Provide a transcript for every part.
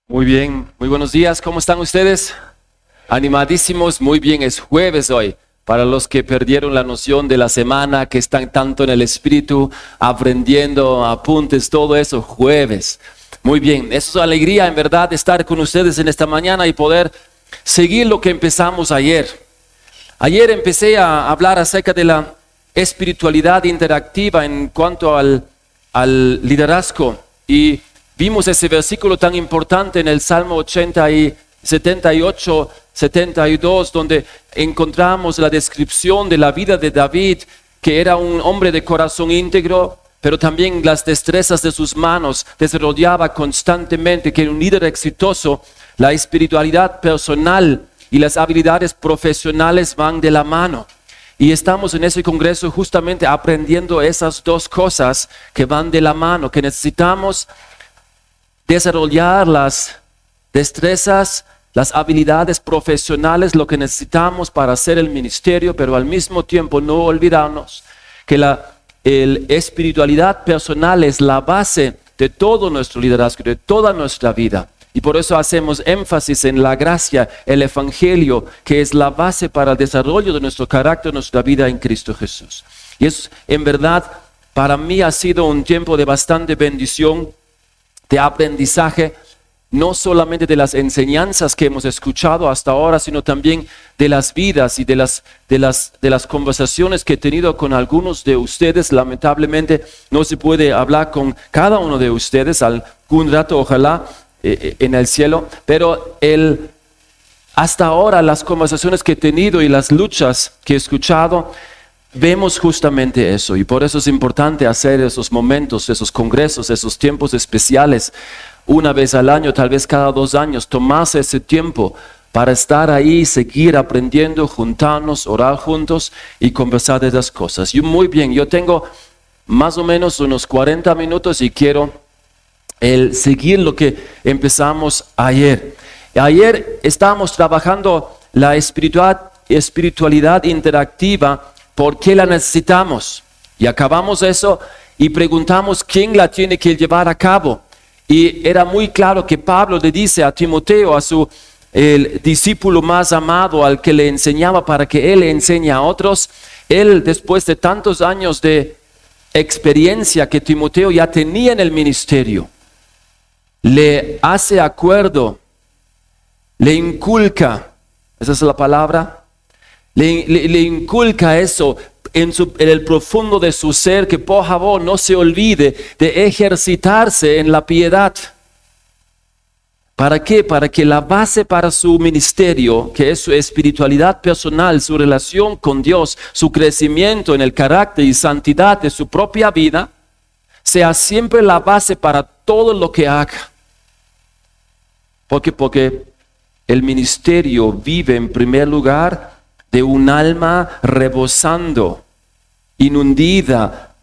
Muy bien, muy buenos días, ¿cómo están ustedes? Animadísimos, muy bien, es jueves hoy. Para los que perdieron la noción de la semana, que están tanto en el espíritu, aprendiendo apuntes, todo eso, jueves. Muy bien, eso es alegría en verdad de estar con ustedes en esta mañana y poder seguir lo que empezamos ayer. Ayer empecé a hablar acerca de la espiritualidad interactiva en cuanto al liderazgo y vimos ese versículo tan importante en el Salmo 80 y 78, 72, donde encontramos la descripción de la vida de David, que era un hombre de corazón íntegro, pero también las destrezas de sus manos desarrollaba constantemente, que era un líder exitoso. La espiritualidad personal y las habilidades profesionales van de la mano. Y estamos en ese congreso justamente aprendiendo esas dos cosas que van de la mano, que necesitamos desarrollar las destrezas, las habilidades profesionales, lo que necesitamos para hacer el ministerio, pero al mismo tiempo no olvidarnos que la espiritualidad personal es la base de todo nuestro liderazgo, de toda nuestra vida. Y por eso hacemos énfasis en la gracia, el evangelio, que es la base para el desarrollo de nuestro carácter, nuestra vida en Cristo Jesús. Y eso, en verdad, para mí ha sido un tiempo de bastante bendición, de aprendizaje, no solamente de las enseñanzas que hemos escuchado hasta ahora, sino también de las vidas y de las conversaciones que he tenido con algunos de ustedes. Lamentablemente no se puede hablar con cada uno de ustedes algún rato, ojalá, en el cielo, pero hasta ahora las conversaciones que he tenido y las luchas que he escuchado, vemos justamente eso, y por eso es importante hacer esos momentos, esos congresos, esos tiempos especiales, una vez al año, tal vez cada 2 años, tomarse ese tiempo para estar ahí, seguir aprendiendo, juntarnos, orar juntos y conversar de las cosas. Y muy bien, yo tengo más o menos unos 40 minutos y quiero seguir lo que empezamos ayer. Ayer estábamos trabajando la espiritualidad interactiva. ¿Por qué la necesitamos? Y acabamos eso y preguntamos quién la tiene que llevar a cabo. Y era muy claro que Pablo le dice a Timoteo, el discípulo más amado, al que le enseñaba para que él le enseñe a otros. Él, después de tantos años de experiencia que Timoteo ya tenía en el ministerio, le hace acuerdo, le inculca, esa es la palabra, le inculca eso en el profundo de su ser, que por favor no se olvide de ejercitarse en la piedad. ¿Para qué? Para que la base para su ministerio, que es su espiritualidad personal, su relación con Dios, su crecimiento en el carácter y santidad de su propia vida, sea siempre la base para todo lo que haga. Porque el ministerio vive en primer lugar de un alma rebosando, inundida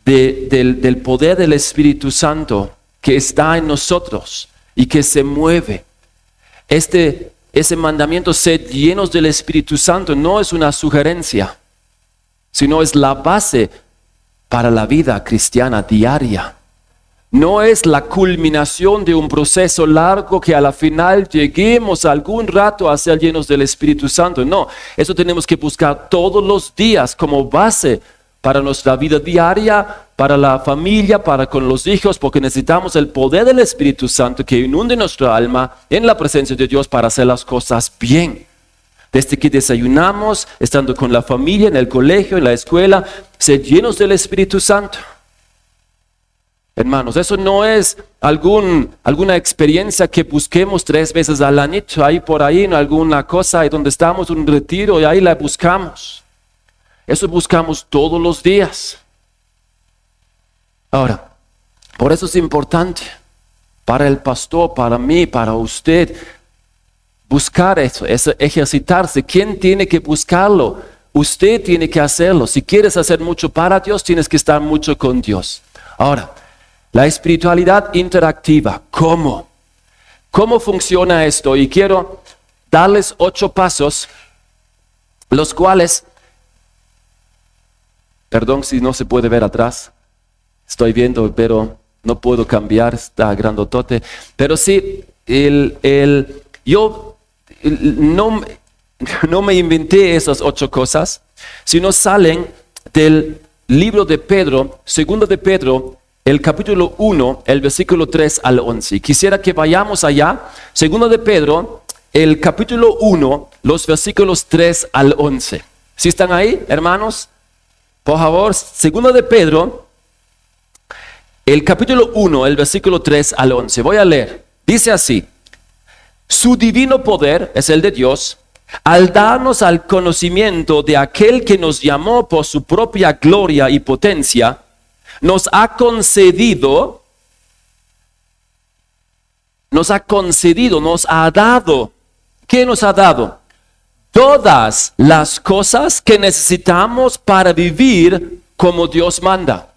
del poder del Espíritu Santo que está en nosotros y que se mueve. Ese mandamiento, sed llenos del Espíritu Santo, no es una sugerencia, sino es la base para la vida cristiana diaria. No es la culminación de un proceso largo que a la final lleguemos algún rato a ser llenos del Espíritu Santo. No, eso tenemos que buscar todos los días como base para nuestra vida diaria, para la familia, para con los hijos, porque necesitamos el poder del Espíritu Santo que inunde nuestra alma en la presencia de Dios para hacer las cosas bien. Desde que desayunamos, estando con la familia, en el colegio, en la escuela, ser llenos del Espíritu Santo. Hermanos, eso no es alguna experiencia que busquemos 3 veces al año, ahí por ahí, en alguna cosa, ahí donde estamos, un retiro, y ahí la buscamos. Eso buscamos todos los días. Ahora, por eso es importante para el pastor, para mí, para usted, buscar eso, ejercitarse. ¿Quién tiene que buscarlo? Usted tiene que hacerlo. Si quieres hacer mucho para Dios, tienes que estar mucho con Dios. Ahora, la espiritualidad interactiva, ¿cómo? ¿Cómo funciona esto? Y quiero darles 8 pasos, los cuales, perdón si no se puede ver atrás, estoy viendo, pero no puedo cambiar, está grandotote, pero sí, no, no me inventé esas 8 cosas, sino salen del libro de Pedro, segundo de Pedro, el capítulo 1, el versículo 3 al 11. Quisiera que vayamos allá, segundo de Pedro, el capítulo 1, los versículos 3 al 11. ¿Sí están ahí, hermanos? Por favor, segundo de Pedro, el capítulo 1, el versículo 3 al 11. Voy a leer. Dice así: su divino poder es el de Dios, al darnos al conocimiento de aquel que nos llamó por su propia gloria y potencia, nos ha concedido, nos ha dado. ¿Qué nos ha dado? Todas las cosas que necesitamos para vivir como Dios manda.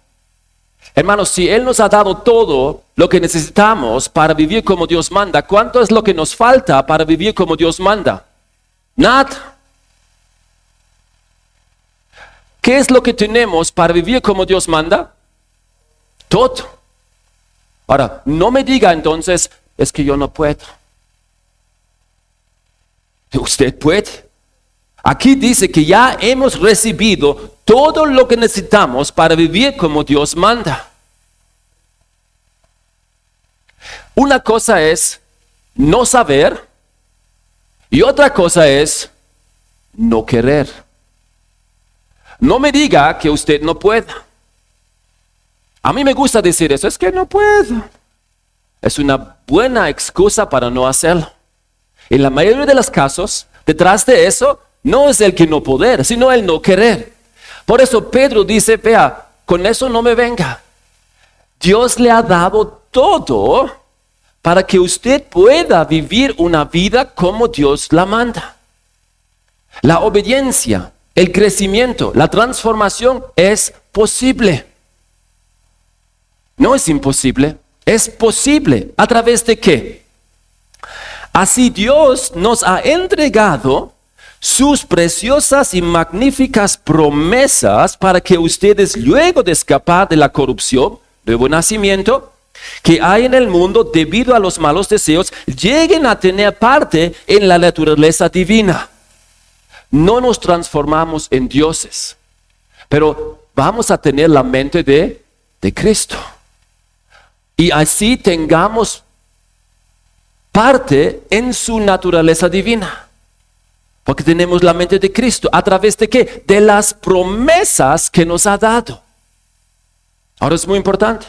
Hermanos, si Él nos ha dado todo lo que necesitamos para vivir como Dios manda, ¿cuánto es lo que nos falta para vivir como Dios manda? Nada. ¿Qué es lo que tenemos para vivir como Dios manda? Todo. Ahora, no me diga entonces, es que yo no puedo. Usted puede. Aquí dice que ya hemos recibido todo lo que necesitamos para vivir como Dios manda. Una cosa es no saber y otra cosa es no querer. No me diga que usted no pueda. A mí me gusta decir eso, es que no puedo. Es una buena excusa para no hacerlo. En la mayoría de los casos, detrás de eso, no es el que no poder, sino el no querer. Por eso Pedro dice, vea, con eso no me venga. Dios le ha dado todo para que usted pueda vivir una vida como Dios la manda. La obediencia, el crecimiento, la transformación es posible. No es imposible, es posible. ¿A través de qué? Así Dios nos ha entregado sus preciosas y magníficas promesas para que ustedes, luego de escapar de la corrupción, nuevo nacimiento, que hay en el mundo debido a los malos deseos, lleguen a tener parte en la naturaleza divina. No nos transformamos en dioses, pero vamos a tener la mente de Cristo. Y así tengamos parte en su naturaleza divina. Porque tenemos la mente de Cristo. ¿A través de qué? De las promesas que nos ha dado. Ahora es muy importante.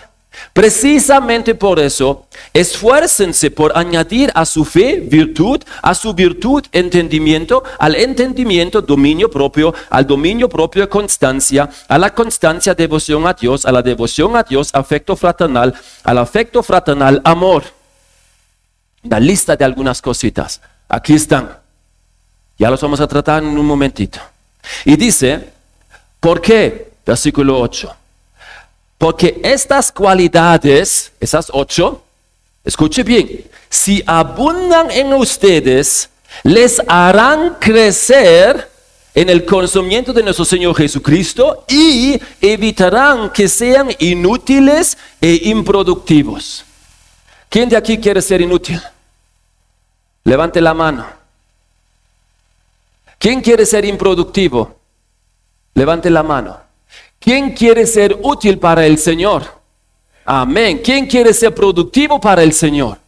Precisamente por eso, esfuércense por añadir a su fe virtud, a su virtud entendimiento, al entendimiento dominio propio, al dominio propio constancia, a la constancia devoción a Dios, a la devoción a Dios afecto fraternal, al afecto fraternal amor. Una lista de algunas cositas. Aquí están. Ya los vamos a tratar en un momentito. Y dice, ¿por qué? Versículo 8. Porque estas cualidades, esas 8, escuche bien, si abundan en ustedes, les harán crecer en el conocimiento de nuestro Señor Jesucristo y evitarán que sean inútiles e improductivos. ¿Quién de aquí quiere ser inútil? Levante la mano. ¿Quién quiere ser improductivo? Levante la mano. ¿Quién quiere ser útil para el Señor? Amén. ¿Quién quiere ser productivo para el Señor?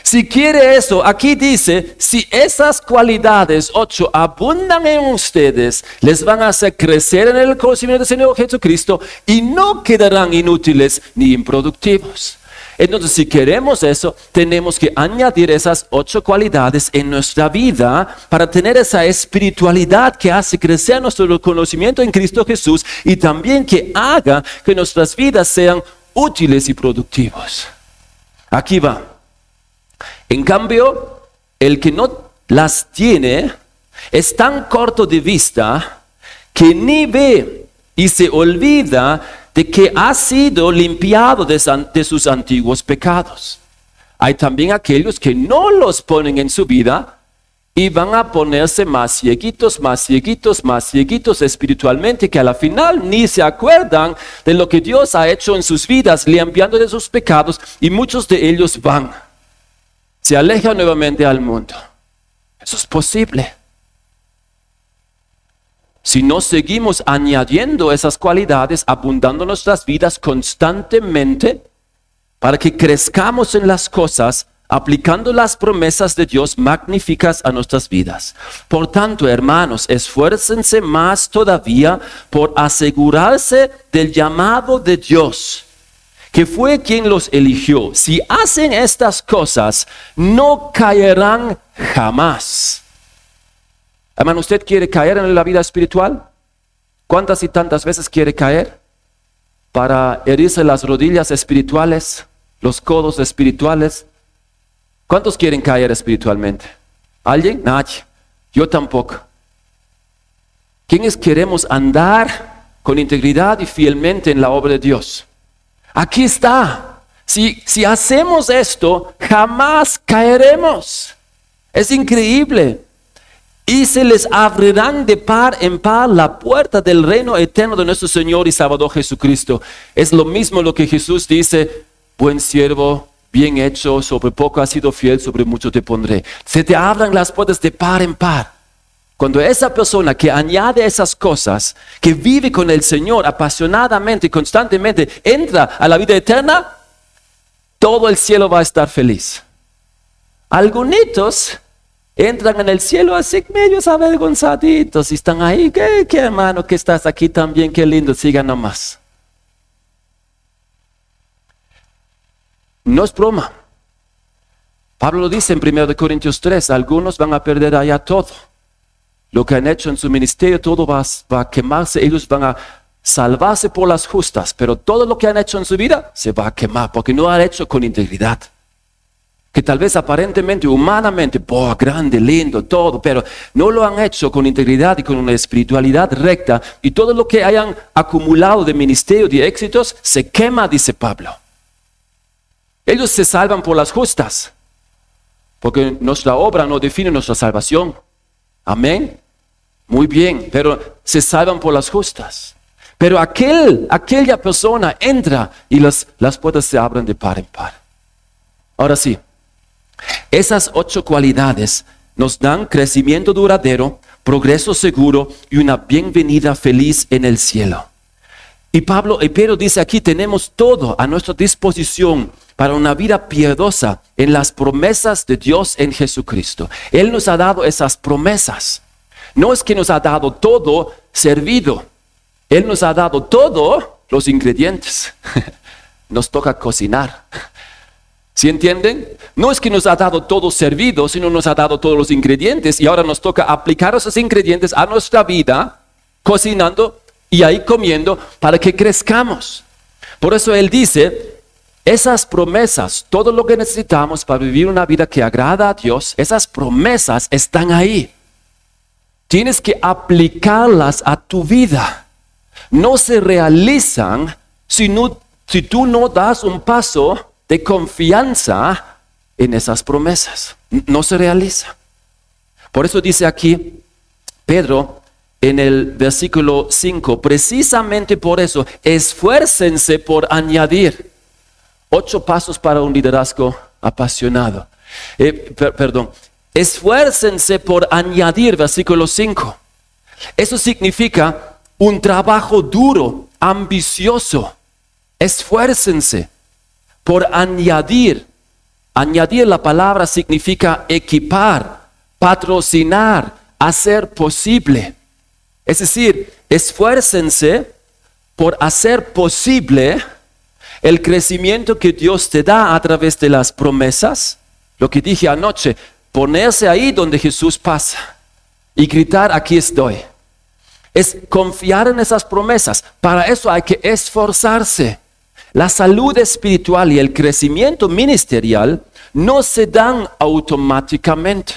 Si quiere eso, aquí dice, si esas cualidades 8 abundan en ustedes, les van a hacer crecer en el conocimiento del Señor Jesucristo y no quedarán inútiles ni improductivos. Entonces, si queremos eso, tenemos que añadir esas 8 cualidades en nuestra vida para tener esa espiritualidad que hace crecer nuestro conocimiento en Cristo Jesús y también que haga que nuestras vidas sean útiles y productivos. Aquí va. En cambio, el que no las tiene es tan corto de vista que ni ve y se olvida de que ha sido limpiado de sus antiguos pecados. Hay también aquellos que no los ponen en su vida y van a ponerse más cieguitos espiritualmente, que a la final ni se acuerdan de lo que Dios ha hecho en sus vidas, limpiando de sus pecados, y muchos de ellos van. se aleja nuevamente al mundo. Eso es posible. Si no seguimos añadiendo esas cualidades, abundando nuestras vidas constantemente, para que crezcamos en las cosas, aplicando las promesas de Dios magníficas a nuestras vidas. Por tanto, hermanos, esfuércense más todavía por asegurarse del llamado de Dios, que fue quien los eligió. Si hacen estas cosas, no caerán jamás. Hermano, ¿usted quiere caer en la vida espiritual? ¿Cuántas y tantas veces quiere caer? Para herirse las rodillas espirituales, los codos espirituales. ¿Cuántos quieren caer espiritualmente? ¿Alguien? Nadie. Yo tampoco. ¿Quiénes queremos andar con integridad y fielmente en la obra de Dios? Aquí está. Si hacemos esto, jamás caeremos. Es increíble. Y se les abrirán de par en par la puerta del reino eterno de nuestro Señor y Salvador Jesucristo. Es lo mismo lo que Jesús dice: buen siervo, bien hecho, sobre poco has sido fiel, sobre mucho te pondré. Se te abran las puertas de par en par. Cuando esa persona que añade esas cosas, que vive con el Señor apasionadamente y constantemente, entra a la vida eterna, todo el cielo va a estar feliz. Algunitos entran en el cielo así medio avergonzaditos y están ahí. ¿Qué hermano que estás aquí también? Qué lindo, siga nomás. No es broma. Pablo lo dice en 1 Corintios 3, algunos van a perder allá todo. Lo que han hecho en su ministerio, todo va a quemarse, ellos van a salvarse por las justas, pero todo lo que han hecho en su vida se va a quemar, porque no han hecho con integridad. Que tal vez aparentemente, humanamente, grande, lindo, todo, pero no lo han hecho con integridad y con una espiritualidad recta, y todo lo que hayan acumulado de ministerio, de éxitos, se quema, dice Pablo. Ellos se salvan por las justas, porque nuestra obra no define nuestra salvación. Amén. Muy bien, pero se salvan por las justas. Pero aquella persona entra y las puertas se abren de par en par. Ahora sí, esas 8 cualidades nos dan crecimiento duradero, progreso seguro y una bienvenida feliz en el cielo. Y Pedro dice aquí, tenemos todo a nuestra disposición para una vida piadosa en las promesas de Dios en Jesucristo. Él nos ha dado esas promesas. No es que nos ha dado todo servido. Él nos ha dado todos los ingredientes. Nos toca cocinar. ¿Sí entienden? No es que nos ha dado todo servido, sino nos ha dado todos los ingredientes y ahora nos toca aplicar esos ingredientes a nuestra vida, cocinando y ahí comiendo para que crezcamos. Por eso Él dice, esas promesas, todo lo que necesitamos para vivir una vida que agrada a Dios, esas promesas están ahí. Tienes que aplicarlas a tu vida. No se realizan si tú no das un paso de confianza en esas promesas. No se realiza. Por eso dice aquí Pedro en el versículo 5, precisamente por eso, esfuércense por añadir 8 pasos para un liderazgo apasionado. Esfuércense por añadir, versículo 5. Eso significa un trabajo duro, ambicioso. Esfuércense por añadir. Añadir, la palabra significa equipar, patrocinar, hacer posible. Es decir, esfuércense por hacer posible el crecimiento que Dios te da a través de las promesas. Lo que dije anoche, ponerse ahí donde Jesús pasa y gritar, aquí estoy. Es confiar en esas promesas. Para eso hay que esforzarse. La salud espiritual y el crecimiento ministerial no se dan automáticamente.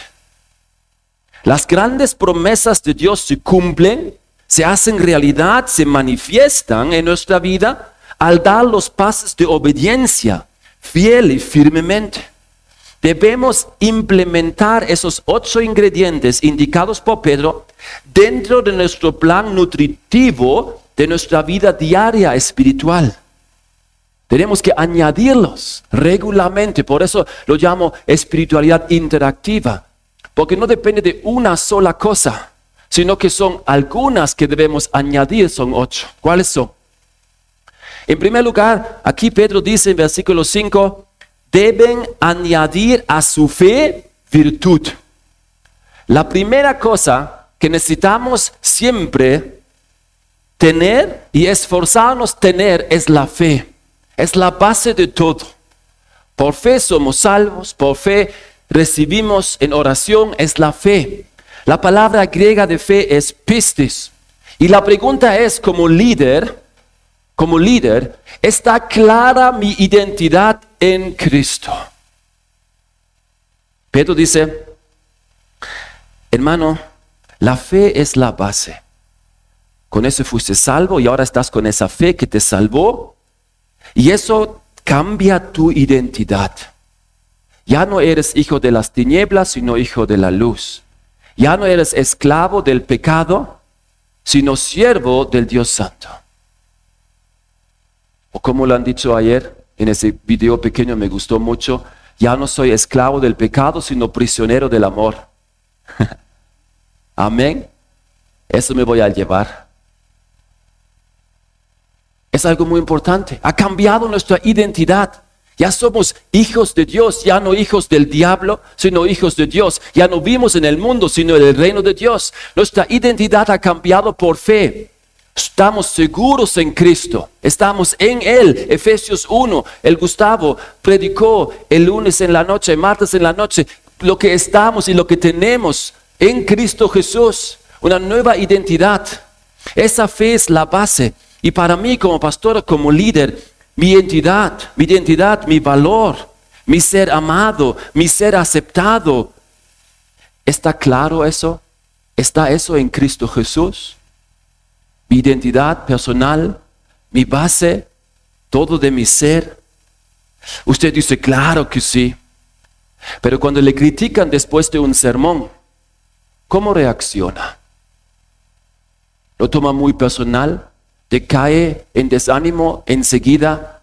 Las grandes promesas de Dios se cumplen, se hacen realidad, se manifiestan en nuestra vida al dar los pasos de obediencia, fiel y firmemente. Debemos implementar esos 8 ingredientes indicados por Pedro dentro de nuestro plan nutritivo de nuestra vida diaria espiritual. Tenemos que añadirlos regularmente. Por eso lo llamo espiritualidad interactiva. Porque no depende de una sola cosa, sino que son algunas que debemos añadir, son 8. ¿Cuáles son? En primer lugar, aquí Pedro dice en versículo 5, deben añadir a su fe virtud. La primera cosa que necesitamos siempre tener y esforzarnos tener es la fe. Es la base de todo. Por fe somos salvos, por fe recibimos en oración, es la fe. La palabra griega de fe es pistis. Y la pregunta es, como líder, ¿está clara mi identidad en Cristo? Pedro dice, hermano, la fe es la base. Con eso fuiste salvo y ahora estás con esa fe que te salvó. Y eso cambia tu identidad. Ya no eres hijo de las tinieblas, sino hijo de la luz. Ya no eres esclavo del pecado, sino siervo del Dios Santo. O como lo han dicho ayer, en ese video pequeño me gustó mucho, ya no soy esclavo del pecado, sino prisionero del amor. Amén. Eso me voy a llevar. Es algo muy importante. Ha cambiado nuestra identidad. Ya somos hijos de Dios, ya no hijos del diablo, sino hijos de Dios. Ya no vivimos en el mundo, sino en el reino de Dios. Nuestra identidad ha cambiado por fe. Estamos seguros en Cristo. Estamos en Él. Efesios 1. El Gustavo predicó el lunes en la noche, martes en la noche. Lo que estamos y lo que tenemos en Cristo Jesús. Una nueva identidad. Esa fe es la base. Y para mí como pastor, como líder, mi identidad, mi valor, mi ser amado, mi ser aceptado. ¿Está claro eso? ¿Está eso en Cristo Jesús? Mi identidad personal, mi base, todo de mi ser. Usted dice, claro que sí. Pero cuando le critican después de un sermón, ¿cómo reacciona? ¿Lo toma muy personal? ¿Decae en desánimo enseguida?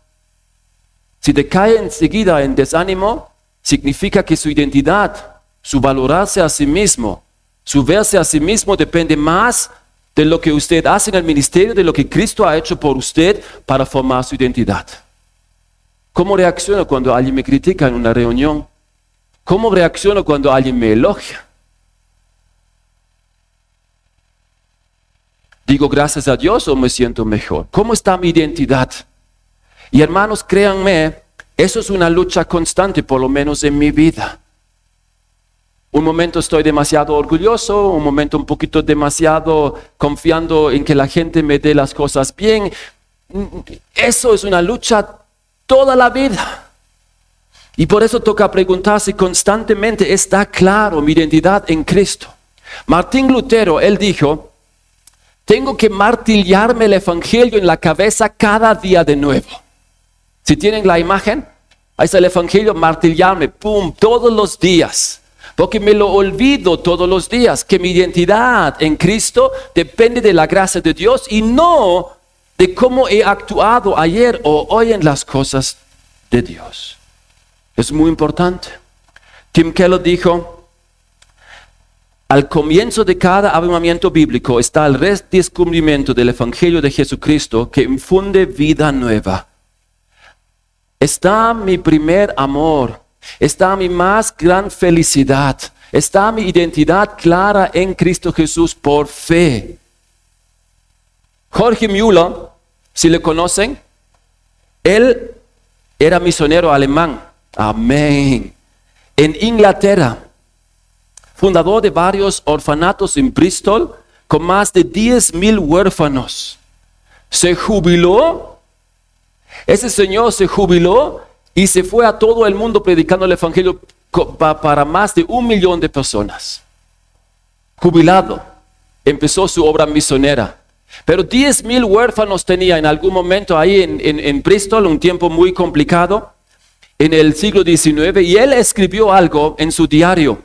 Si decae enseguida en desánimo, significa que su identidad, su valorarse a sí mismo, su verse a sí mismo depende más de lo que usted hace en el ministerio, de lo que Cristo ha hecho por usted para formar su identidad. ¿Cómo reacciono cuando alguien me critica en una reunión? ¿Cómo reacciono cuando alguien me elogia? ¿Digo gracias a Dios o me siento mejor? ¿Cómo está mi identidad? Y hermanos, créanme, eso es una lucha constante, por lo menos en mi vida. Un momento estoy demasiado orgulloso, un momento un poquito demasiado confiando en que la gente me dé las cosas bien. Eso es una lucha toda la vida. Y por eso toca preguntarse constantemente, ¿está claro mi identidad en Cristo? Martín Lutero, él dijo, tengo que martillarme el evangelio en la cabeza cada día de nuevo. Si tienen la imagen, ahí está el evangelio, martillarme, pum, todos los días. Porque me lo olvido todos los días, que mi identidad en Cristo depende de la gracia de Dios y no de cómo he actuado ayer o hoy en las cosas de Dios. Es muy importante. Tim Keller dijo, al comienzo de cada avivamiento bíblico está el redescubrimiento del Evangelio de Jesucristo que infunde vida nueva. Está mi primer amor, está mi más gran felicidad, está mi identidad clara en Cristo Jesús por fe. Jorge Müller, si le conocen, él era misionero alemán. Amén. En Inglaterra. Fundador de varios orfanatos en Bristol, con más de 10,000 huérfanos. Se jubiló, ese señor se jubiló y se fue a todo el mundo predicando el evangelio para más de 1 millón de personas. Jubilado, empezó su obra misionera. Pero 10,000 huérfanos tenía en algún momento ahí en Bristol, un tiempo muy complicado, en el siglo XIX, y él escribió algo en su diario.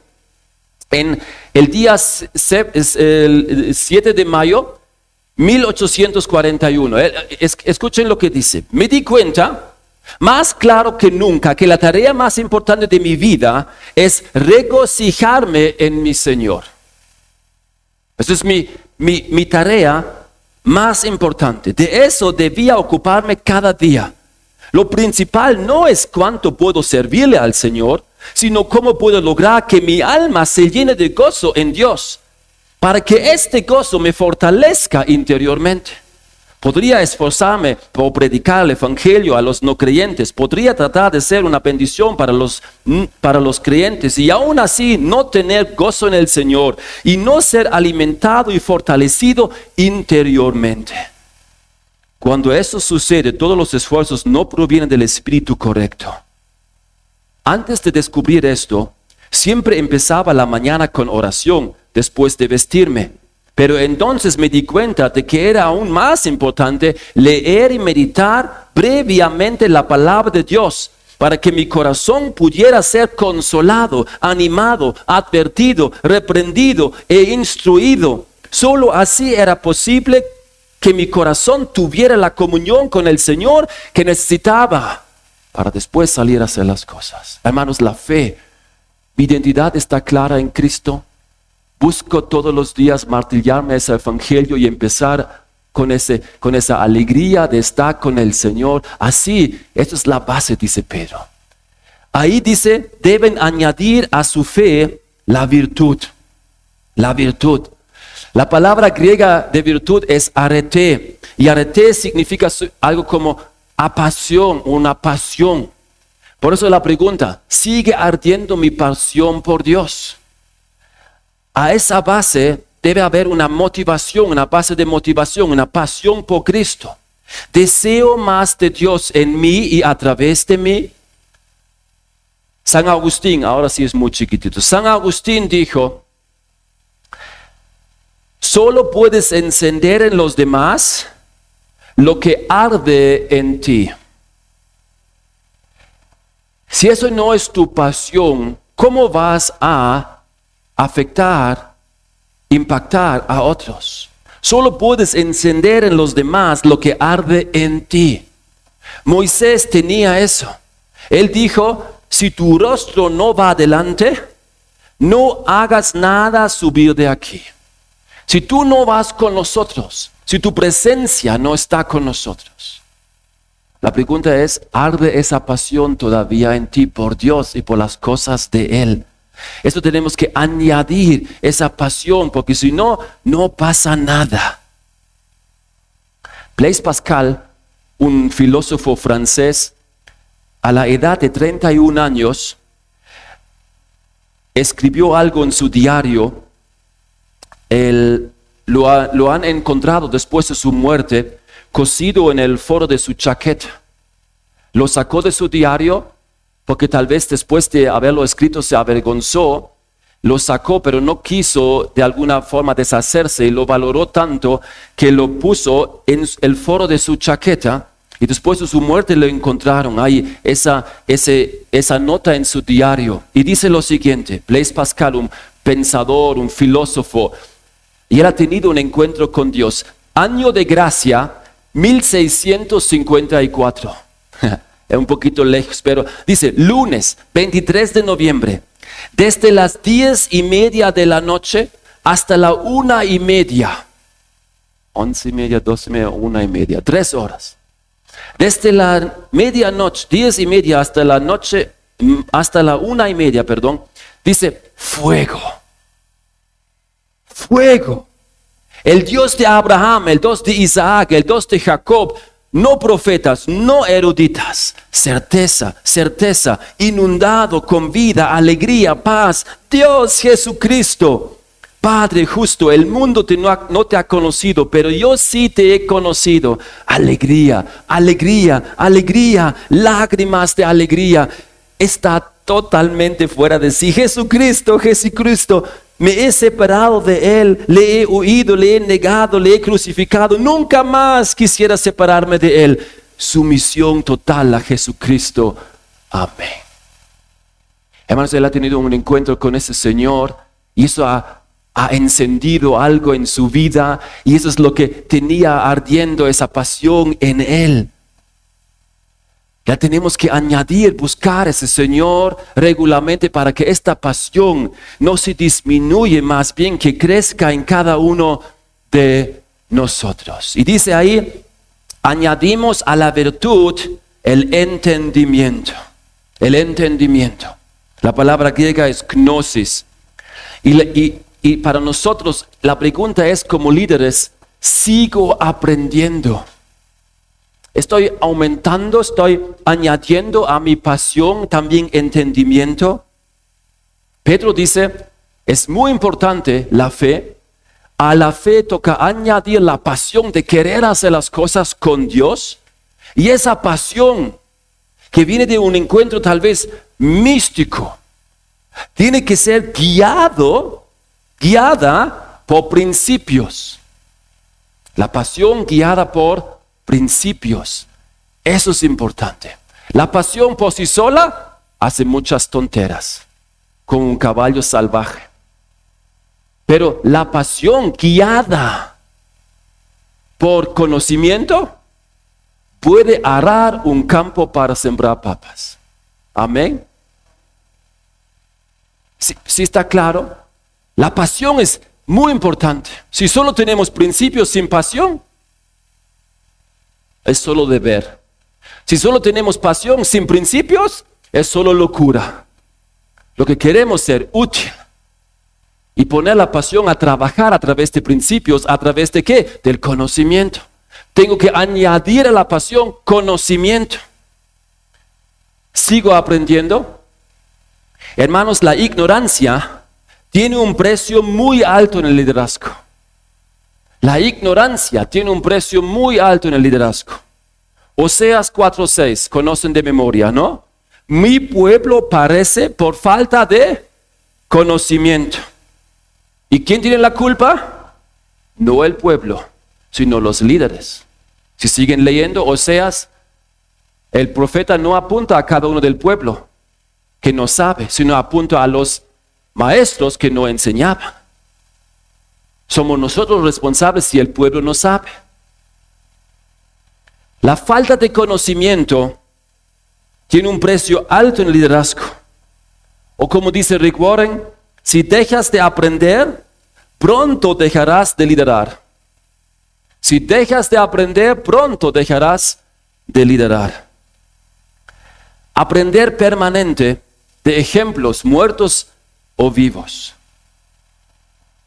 En el día 7 de mayo, 1841. Escuchen lo que dice. Me di cuenta más claro que nunca que la tarea más importante de mi vida es regocijarme en mi Señor. Esa es mi tarea más importante. De eso debía ocuparme cada día. Lo principal no es cuánto puedo servirle al Señor, sino cómo puedo lograr que mi alma se llene de gozo en Dios, para que este gozo me fortalezca interiormente. Podría esforzarme por predicar el evangelio a los no creyentes, podría tratar de ser una bendición para los creyentes y aún así no tener gozo en el Señor y no ser alimentado y fortalecido interiormente. Cuando eso sucede, todos los esfuerzos no provienen del espíritu correcto. Antes de descubrir esto, siempre empezaba la mañana con oración después de vestirme. Pero entonces me di cuenta de que era aún más importante leer y meditar previamente la palabra de Dios para que mi corazón pudiera ser consolado, animado, advertido, reprendido e instruido. Solo así era posible que mi corazón tuviera la comunión con el Señor que necesitaba para después salir a hacer las cosas. Hermanos, la fe, mi identidad está clara en Cristo. Busco todos los días martillarme ese evangelio y empezar con esa alegría de estar con el Señor. Así, esta es la base, dice Pedro. Ahí dice, deben añadir a su fe la virtud. La virtud. La palabra griega de virtud es arete. Y arete significa algo como apasión, una pasión. Por eso la pregunta, ¿sigue ardiendo mi pasión por Dios? A esa base debe haber una motivación, una base de motivación, una pasión por Cristo. Deseo más de Dios en mí y a través de mí. San Agustín, ahora sí es muy chiquitito. San Agustín dijo, solo puedes encender en los demás lo que arde en ti. Si eso no es tu pasión, ¿cómo vas a afectar, impactar a otros? Solo puedes encender en los demás lo que arde en ti. Moisés tenía eso. Él dijo, si tu rostro no va adelante, no hagas nada subir de aquí. Si tú no vas con nosotros, si tu presencia no está con nosotros. La pregunta es, ¿arde esa pasión todavía en ti por Dios y por las cosas de Él? Eso tenemos que añadir esa pasión, porque si no, no pasa nada. Blaise Pascal, un filósofo francés, a la edad de 31 años, escribió algo en su diario. Lo han encontrado después de su muerte, cosido en el foro de su chaqueta. Lo sacó de su diario, porque tal vez después de haberlo escrito se avergonzó, lo sacó, pero no quiso de alguna forma deshacerse y lo valoró tanto que lo puso en el foro de su chaqueta y después de su muerte lo encontraron ahí, esa nota en su diario. Y dice lo siguiente, Blaise Pascal, un pensador, un filósofo, y él ha tenido un encuentro con Dios. Año de gracia, 1654. Es un poquito lejos, pero dice, lunes 23 de noviembre, desde las 10:30 de la noche hasta la 1:30, 11:30, 12:30, 1:30, 3 horas. Desde la medianoche, 10:30 hasta la noche, hasta la 1:30, perdón, dice, fuego. Fuego. El Dios de Abraham, el Dios de Isaac, el Dios de Jacob, no profetas, no eruditas, certeza, certeza, inundado con vida, alegría, paz, Dios Jesucristo, Padre justo, el mundo no te ha conocido, pero yo sí te he conocido. Alegría, alegría, alegría, lágrimas de alegría. Está totalmente fuera de sí. Jesucristo, Jesucristo. Me he separado de Él, le he huido, le he negado, le he crucificado. Nunca más quisiera separarme de Él. Sumisión total a Jesucristo. Amén. Hermanos, Él ha tenido un encuentro con ese Señor y eso ha encendido algo en su vida y eso es lo que tenía ardiendo esa pasión en Él. Ya tenemos que añadir, buscar ese Señor regularmente para que esta pasión no se disminuya, más bien que crezca en cada uno de nosotros. Y dice ahí, añadimos a la virtud el entendimiento. El entendimiento. La palabra griega es gnosis. Y para nosotros la pregunta es, como líderes, ¿sigo aprendiendo? ¿Estoy aumentando, estoy añadiendo a mi pasión también entendimiento? Pedro dice, es muy importante la fe. A la fe toca añadir la pasión de querer hacer las cosas con Dios. Y esa pasión que viene de un encuentro tal vez místico, tiene que ser guiada por principios. La pasión guiada por principios. Eso es importante. La pasión por sí sola hace muchas tonteras, como un caballo salvaje. Pero la pasión guiada por conocimiento puede arar un campo para sembrar papas. Amén. ¿Sí está claro? La pasión es muy importante. Si solo tenemos principios sin pasión, es solo deber. Si solo tenemos pasión sin principios, es solo locura. Lo que queremos es ser útil y poner la pasión a trabajar a través de principios, a través de ¿qué? Del conocimiento. Tengo que añadir a la pasión conocimiento. ¿Sigo aprendiendo? Hermanos, la ignorancia tiene un precio muy alto en el liderazgo. La ignorancia tiene un precio muy alto en el liderazgo. Oseas 4:6, conocen de memoria, ¿no? Mi pueblo perece por falta de conocimiento. ¿Y quién tiene la culpa? No el pueblo, sino los líderes. Si siguen leyendo Oseas, el profeta no apunta a cada uno del pueblo que no sabe, sino apunta a los maestros que no enseñaban. Somos nosotros responsables si el pueblo no sabe. La falta de conocimiento tiene un precio alto en el liderazgo. O como dice Rick Warren, si dejas de aprender, pronto dejarás de liderar. Si dejas de aprender, pronto dejarás de liderar. Aprender permanente de ejemplos muertos o vivos.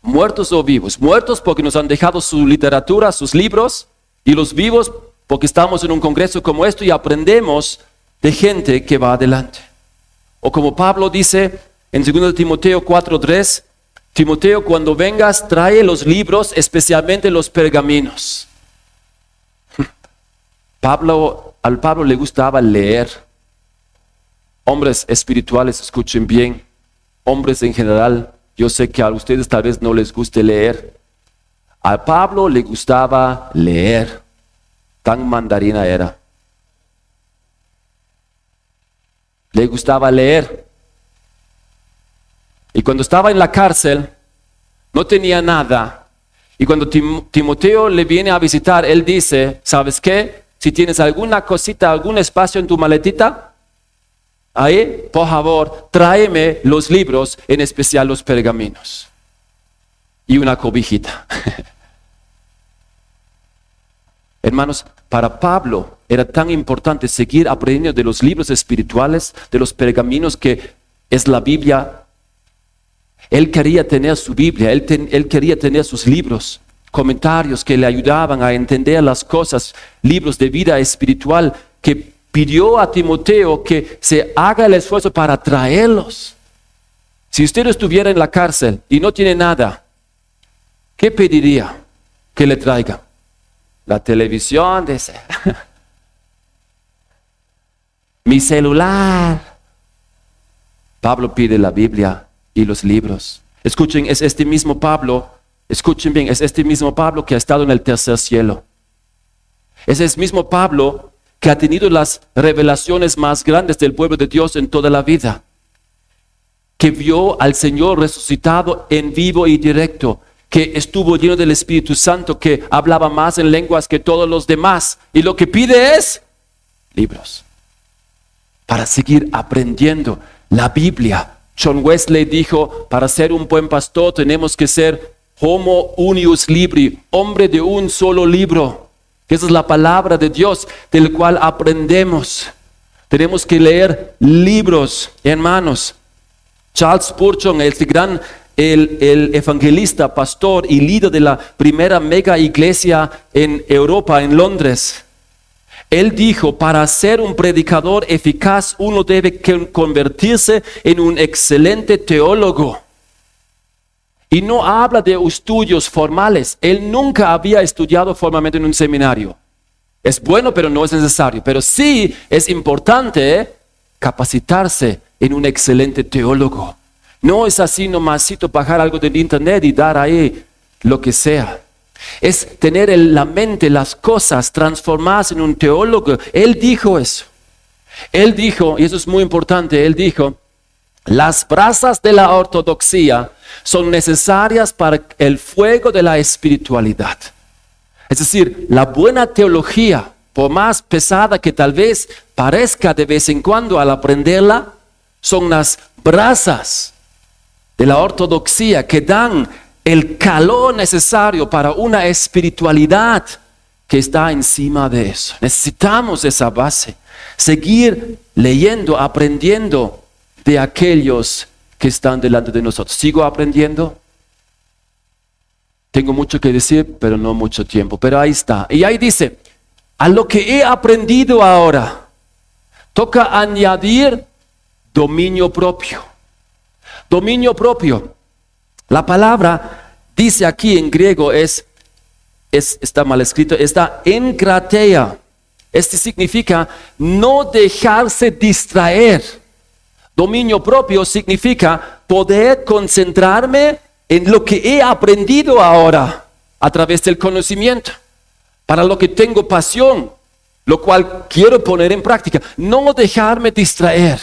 Muertos o vivos. Muertos porque nos han dejado su literatura, sus libros, y los vivos porque estamos en un congreso como esto y aprendemos de gente que va adelante. O como Pablo dice en 2 Timoteo 4:3, Timoteo, cuando vengas, trae los libros, especialmente los pergaminos. Al Pablo le gustaba leer. Hombres espirituales, escuchen bien. Hombres en general, yo sé que a ustedes tal vez no les guste leer. A Pablo le gustaba leer. Tan mandarina era. Le gustaba leer. Y cuando estaba en la cárcel, no tenía nada. Y cuando Timoteo le viene a visitar, él dice, ¿sabes qué? Si tienes alguna cosita, algún espacio en tu maletita, ahí, por favor, tráeme los libros, en especial los pergaminos. Y una cobijita. Hermanos, para Pablo era tan importante seguir aprendiendo de los libros espirituales, de los pergaminos que es la Biblia. Él quería tener su Biblia, él quería tener sus libros, comentarios que le ayudaban a entender las cosas, libros de vida espiritual, que pidió a Timoteo que se haga el esfuerzo para traerlos. Si usted estuviera en la cárcel y no tiene nada, ¿qué pediría que le traiga? La televisión, dice. Mi celular. Pablo pide la Biblia y los libros. Escuchen, es este mismo Pablo, escuchen bien, es este mismo Pablo que ha estado en el tercer cielo. Es el mismo Pablo que ha tenido las revelaciones más grandes del pueblo de Dios en toda la vida. Que vio al Señor resucitado en vivo y directo. Que estuvo lleno del Espíritu Santo, que hablaba más en lenguas que todos los demás. Y lo que pide es libros. para seguir aprendiendo la Biblia. John Wesley dijo, para ser un buen pastor tenemos que ser homo unius libri, hombre de un solo libro. Esa es la palabra de Dios, del cual aprendemos. Tenemos que leer libros, hermanos. Charles Spurgeon, el evangelista, pastor y líder de la primera mega iglesia en Europa, en Londres, él dijo, para ser un predicador eficaz, uno debe convertirse en un excelente teólogo. Y no habla de estudios formales. Él nunca había estudiado formalmente en un seminario. Es bueno, pero no es necesario. Pero sí es importante capacitarse en un excelente teólogo. No es así nomasito bajar algo del internet y dar ahí lo que sea. Es tener en la mente las cosas, transformarse en un teólogo. Él dijo eso. Él dijo, y eso es muy importante, él dijo, las brasas de la ortodoxia son necesarias para el fuego de la espiritualidad. Es decir, la buena teología, por más pesada que tal vez parezca de vez en cuando al aprenderla, son las brasas de la ortodoxia que dan el calor necesario para una espiritualidad que está encima de eso. Necesitamos esa base. Seguir leyendo, aprendiendo de aquellos que están delante de nosotros. ¿Sigo aprendiendo? Tengo mucho que decir, pero no mucho tiempo. Pero ahí está. Y ahí dice, a lo que he aprendido ahora, toca añadir dominio propio. Dominio propio. La palabra dice aquí en griego está mal escrito, está enkrateia. Este significa no dejarse distraer. Dominio propio significa poder concentrarme en lo que he aprendido ahora a través del conocimiento, para lo que tengo pasión, lo cual quiero poner en práctica. No dejarme distraer.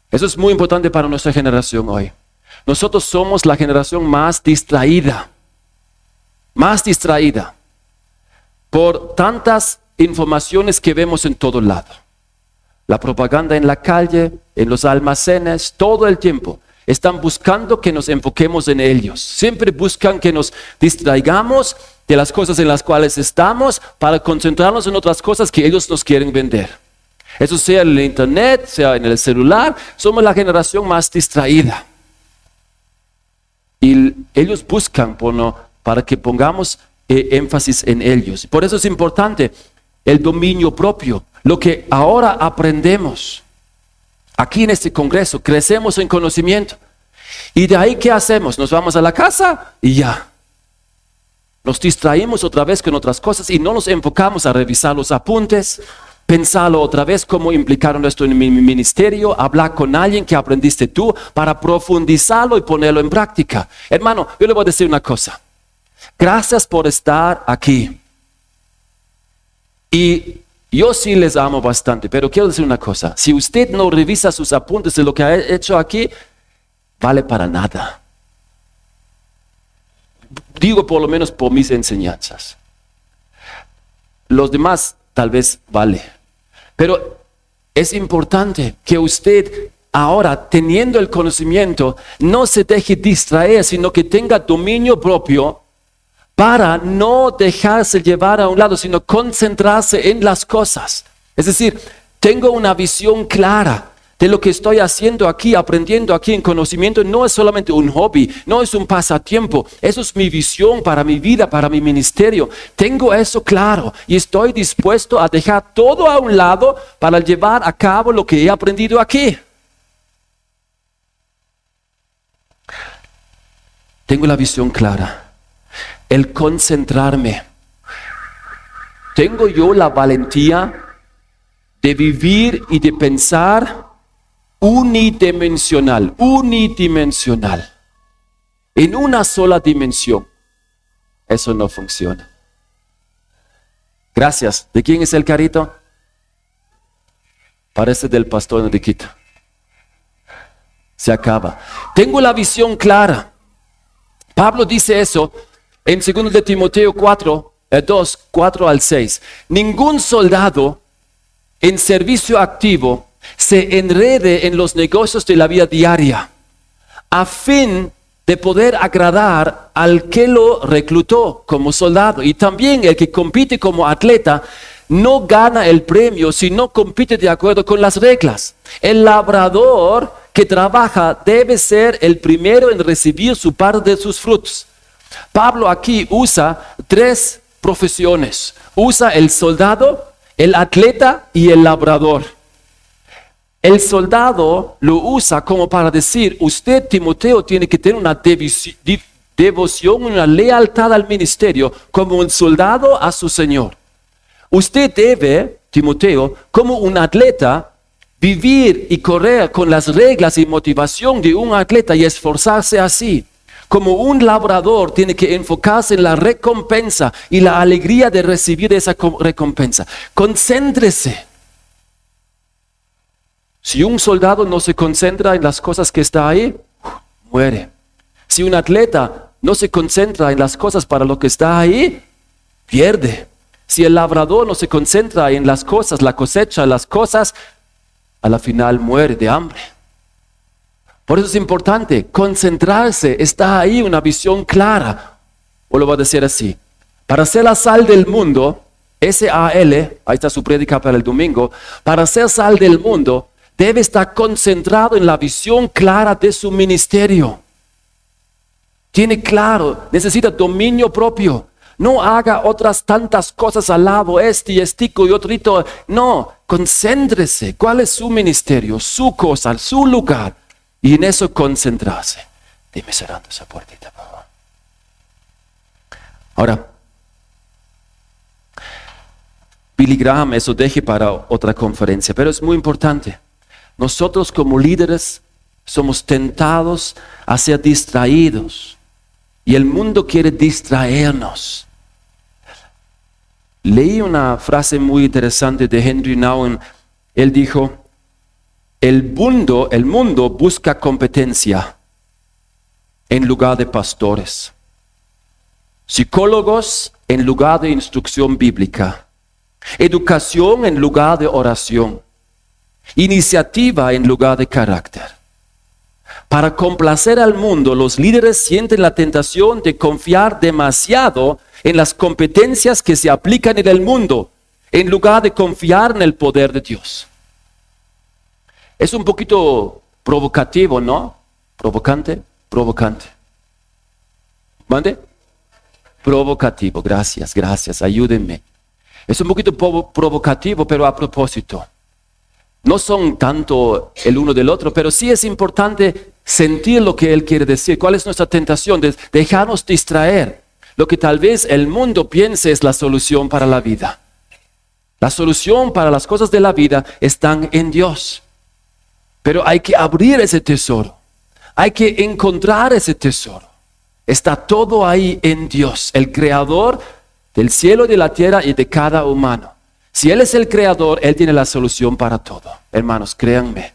Eso es muy importante para nuestra generación hoy. Nosotros somos la generación más distraída por tantas informaciones que vemos en todo lado. La propaganda en la calle, en los almacenes, todo el tiempo. Están buscando que nos enfoquemos en ellos. Siempre buscan que nos distraigamos de las cosas en las cuales estamos para concentrarnos en otras cosas que ellos nos quieren vender. Eso sea en el internet, sea en el celular. Somos la generación más distraída. Y ellos buscan para que pongamos énfasis en ellos. Por eso es importante el dominio propio. Lo que ahora aprendemos aquí en este congreso, crecemos en conocimiento. Y de ahí, ¿qué hacemos? Nos vamos a la casa y ya. Nos distraímos otra vez con otras cosas y no nos enfocamos a revisar los apuntes, pensarlo otra vez, cómo implicaron esto en mi ministerio, hablar con alguien que aprendiste tú para profundizarlo y ponerlo en práctica. Hermano, yo le voy a decir una cosa. Gracias por estar aquí. Y yo sí les amo bastante, pero quiero decir una cosa. Si usted no revisa sus apuntes de lo que ha hecho aquí, vale para nada. Digo por lo menos por mis enseñanzas. Los demás tal vez vale. Pero es importante que usted ahora, teniendo el conocimiento, no se deje distraer, sino que tenga dominio propio para no dejarse llevar a un lado, sino concentrarse en las cosas. Es decir, tengo una visión clara de lo que estoy haciendo aquí, aprendiendo aquí en conocimiento. No es solamente un hobby, no es un pasatiempo. Eso es mi visión para mi vida, para mi ministerio. Tengo eso claro y estoy dispuesto a dejar todo a un lado para llevar a cabo lo que he aprendido aquí. Tengo la visión clara. El concentrarme. Tengo yo la valentía de vivir y de pensar unidimensional, en una sola dimensión. Eso no funciona. Gracias. ¿De quién es el carrito? Parece del pastor Enriquito. Se acaba. Tengo la visión clara. Pablo dice eso en 2 de Timoteo 4, 2, 4 al 6. Ningún soldado en servicio activo se enrede en los negocios de la vida diaria, a fin de poder agradar al que lo reclutó como soldado. Y también el que compite como atleta no gana el premio si no compite de acuerdo con las reglas. El labrador que trabaja debe ser el primero en recibir su parte de sus frutos. Pablo aquí usa 3 profesiones. Usa el soldado, el atleta y el labrador. El soldado lo usa como para decir, usted, Timoteo, tiene que tener una devoción, una lealtad al ministerio como un soldado a su Señor. Usted debe, Timoteo, como un atleta, vivir y correr con las reglas y motivación de un atleta y esforzarse así. Como un labrador tiene que enfocarse en la recompensa y la alegría de recibir esa recompensa. Concéntrese. Si un soldado no se concentra en las cosas que está ahí, muere. Si un atleta no se concentra en las cosas para lo que está ahí, pierde. Si el labrador no se concentra en las cosas, la cosecha, las cosas, a la final muere de hambre. Por eso es importante concentrarse. Está ahí una visión clara. O lo voy a decir así. Para ser la sal del mundo, S-A-L, ahí está su prédica para el domingo. Para ser sal del mundo, debe estar concentrado en la visión clara de su ministerio. Tiene claro, necesita dominio propio. No haga otras tantas cosas al lado, y estico y otrito. No, concéntrese. ¿Cuál es su ministerio, su cosa, su lugar? Y en eso concentrarse. Dime cerrando esa puertita, por favor. Ahora, Billy Graham, eso deje para otra conferencia, pero es muy importante. Nosotros como líderes somos tentados a ser distraídos. Y el mundo quiere distraernos. Leí una frase muy interesante de Henry Nouwen. Él dijo, el mundo busca competencia en lugar de pastores. Psicólogos en lugar de instrucción bíblica. Educación en lugar de oración. Iniciativa en lugar de carácter. Para complacer al mundo, los líderes sienten la tentación de confiar demasiado en las competencias que se aplican en el mundo, en lugar de confiar en el poder de Dios. Es un poquito provocativo, ¿no? Provocante. ¿Mande? Provocativo, gracias, ayúdenme. Es un poquito provocativo, pero a propósito. No son tanto el uno del otro, pero sí es importante sentir lo que Él quiere decir. ¿Cuál es nuestra tentación? De dejarnos distraer. Lo que tal vez el mundo piense es la solución para la vida. La solución para las cosas de la vida están en Dios. Pero hay que abrir ese tesoro. Hay que encontrar ese tesoro. Está todo ahí en Dios, el creador del cielo y de la tierra y de cada humano. Si Él es el creador, Él tiene la solución para todo. Hermanos, créanme.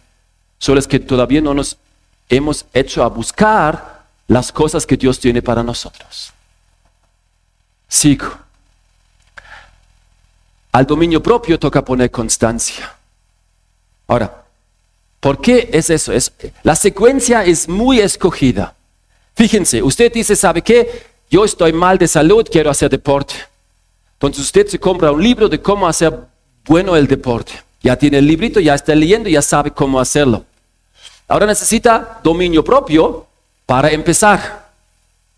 Solo es que todavía no nos hemos hecho a buscar las cosas que Dios tiene para nosotros. Sigo. Al dominio propio toca poner constancia. Ahora, ¿por qué es eso? La secuencia es muy escogida. Fíjense, usted dice, ¿sabe qué? Yo estoy mal de salud, quiero hacer deporte. Entonces usted se compra un libro de cómo hacer bueno el deporte. Ya tiene el librito, ya está leyendo, ya sabe cómo hacerlo. Ahora necesita dominio propio para empezar,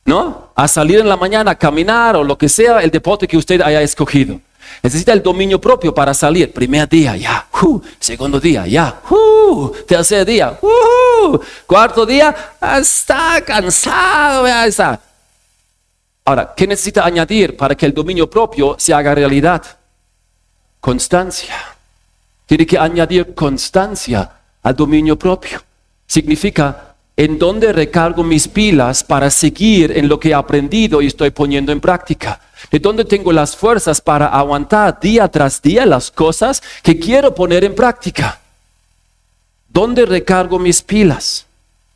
¿no? A salir en la mañana, a caminar o lo que sea, el deporte que usted haya escogido. Necesita el dominio propio para salir. Primer día, ya. Segundo día, ya. Tercer día, cuarto día, está cansado, ya está. Ahora, ¿qué necesita añadir para que el dominio propio se haga realidad? Constancia. Tiene que añadir constancia al dominio propio. Significa, ¿en dónde recargo mis pilas para seguir en lo que he aprendido y estoy poniendo en práctica? ¿De dónde tengo las fuerzas para aguantar día tras día las cosas que quiero poner en práctica? ¿Dónde recargo mis pilas?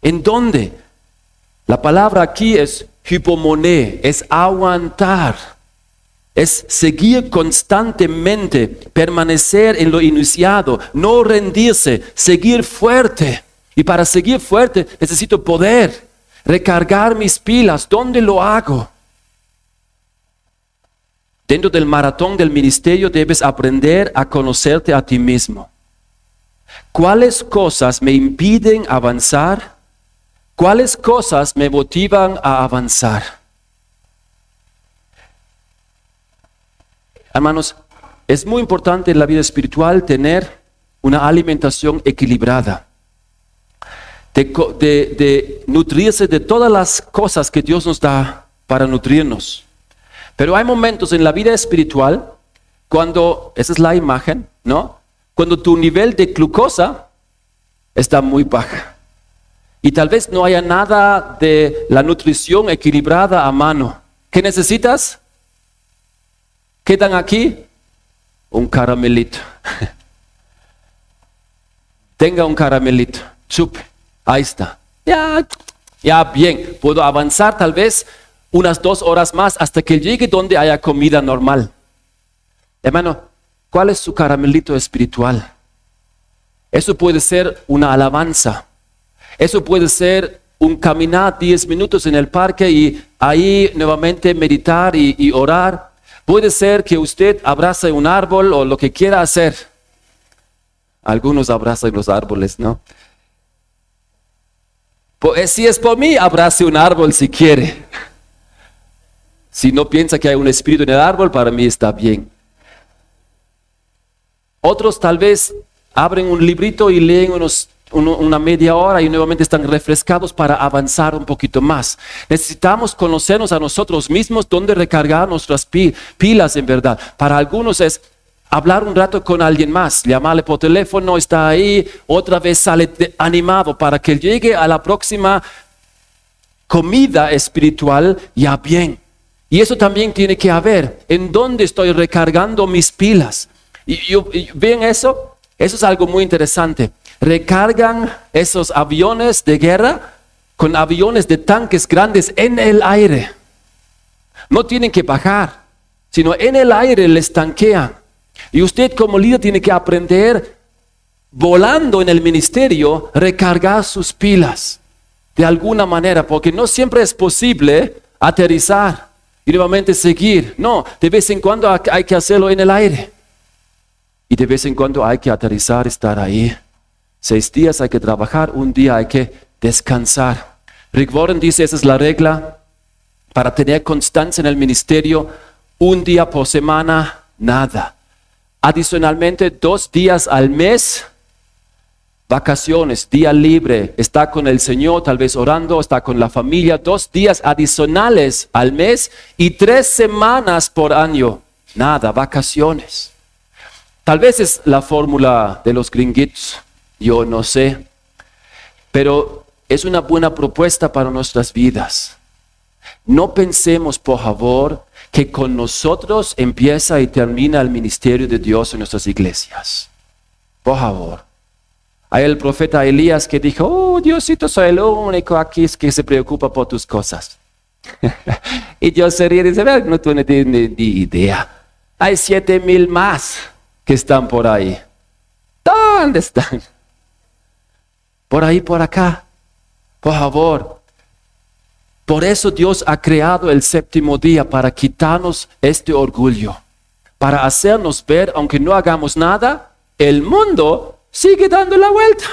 ¿En dónde? La palabra aquí es hipomoné, es aguantar. es seguir constantemente, permanecer en lo iniciado, no rendirse, seguir fuerte. Y para seguir fuerte necesito poder recargar mis pilas. ¿Dónde lo hago? Dentro del maratón del ministerio debes aprender a conocerte a ti mismo. ¿Cuáles cosas me impiden avanzar? ¿Cuáles cosas me motivan a avanzar? Hermanos, es muy importante en la vida espiritual tener una alimentación equilibrada. De nutrirse de todas las cosas que Dios nos da para nutrirnos. Pero hay momentos en la vida espiritual cuando, esa es la imagen, ¿no? Cuando tu nivel de glucosa está muy baja. Y tal vez no haya nada de la nutrición equilibrada a mano. ¿Qué necesitas? ¿Quedan aquí? Un caramelito. Tenga un caramelito. Chupe. Ahí está. Ya bien. Puedo avanzar tal vez unas 2 horas más hasta que llegue donde haya comida normal. Hermano, ¿cuál es su caramelito espiritual? Eso puede ser una alabanza. Eso puede ser un caminar 10 minutos en el parque y ahí nuevamente meditar y orar. Puede ser que usted abrace un árbol o lo que quiera hacer. Algunos abrazan los árboles, ¿no? Si es por mí, abrace un árbol si quiere. Si no piensa que hay un espíritu en el árbol, para mí está bien. Otros tal vez abren un librito y leen una media hora y nuevamente están refrescados para avanzar un poquito más. Necesitamos conocernos a nosotros mismos, dónde recargar nuestras pilas en verdad. Para algunos es hablar un rato con alguien más, llamarle por teléfono, está ahí, otra vez sale animado para que llegue a la próxima comida espiritual ya bien. Y eso también tiene que haber, ¿en dónde estoy recargando mis pilas? ¿Ven eso? Eso es algo muy interesante. Recargan esos aviones de guerra con aviones de tanques grandes en el aire. No tienen que bajar, sino en el aire les tanquean. Y usted como líder tiene que aprender, volando en el ministerio, recargar sus pilas de alguna manera, porque no siempre es posible aterrizar y nuevamente seguir. No, de vez en cuando hay que hacerlo en el aire. Y de vez en cuando hay que aterrizar, estar ahí. 6 días hay que trabajar, 1 día hay que descansar. Rick Warren dice, esa es la regla para tener constancia en el ministerio: 1 día por semana, nada. Adicionalmente, 2 días al mes, vacaciones, día libre, está con el Señor, tal vez orando, está con la familia. 2 días adicionales al mes y 3 semanas por año, nada, vacaciones. Tal vez es la fórmula de los gringuitos, yo no sé, pero es una buena propuesta para nuestras vidas. No pensemos, por favor, que con nosotros empieza y termina el ministerio de Dios en nuestras iglesias. Por favor. Hay el profeta Elías que dijo, oh Diosito, soy el único aquí que se preocupa por tus cosas. Y Dios se ríe y dice, no tú no tienes ni idea. Hay 7,000 más que están por ahí. ¿Dónde están? Por ahí, por acá. Por favor. Por eso Dios ha creado el 7º día, para quitarnos este orgullo, para hacernos ver, aunque no hagamos nada, el mundo sigue dando la vuelta.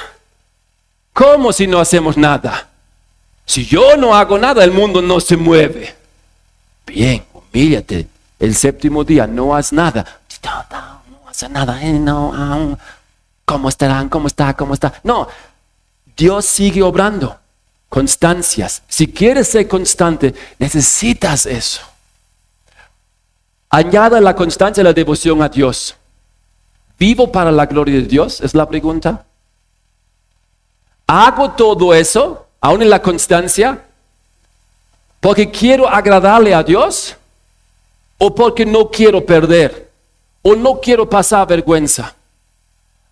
¿Cómo si no hacemos nada? Si yo no hago nada, el mundo no se mueve. Bien, humíllate. El 7º día, no haz nada. No hace nada. No, ¿cómo estarán? ¿Cómo está? ¿Cómo está? No, Dios sigue obrando. Constancias. Si quieres ser constante, necesitas eso. Añada la constancia a la devoción a Dios. ¿Vivo para la gloria de Dios? Es la pregunta. ¿Hago todo eso, aún en la constancia, porque quiero agradarle a Dios? ¿O porque no quiero perder? ¿O no quiero pasar vergüenza?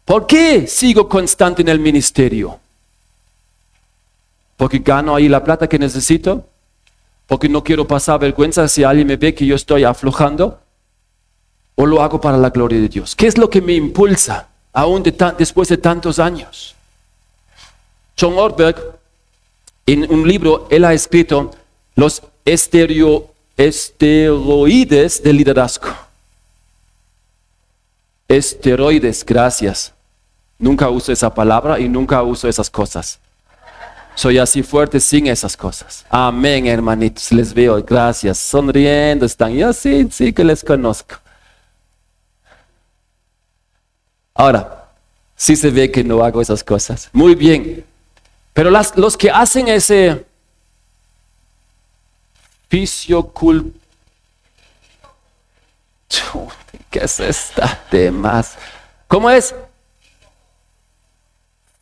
¿Por qué sigo constante en el ministerio? ¿Porque gano ahí la plata que necesito? ¿Porque no quiero pasar vergüenza si alguien me ve que yo estoy aflojando? o lo hago para la gloria de Dios? ¿Qué es lo que me impulsa aún después de tantos años? John Ortberg, en un libro, él ha escrito los esteroides del liderazgo. Esteroides, gracias. Nunca uso esa palabra y nunca uso esas cosas. Soy así fuerte sin esas cosas. Amén, hermanitos, les veo, gracias. Sonriendo están. Yo sí que les conozco. Ahora, sí se ve que no hago esas cosas. Muy bien. Pero los que hacen ese ¿qué es esta temas? ¿Cómo es?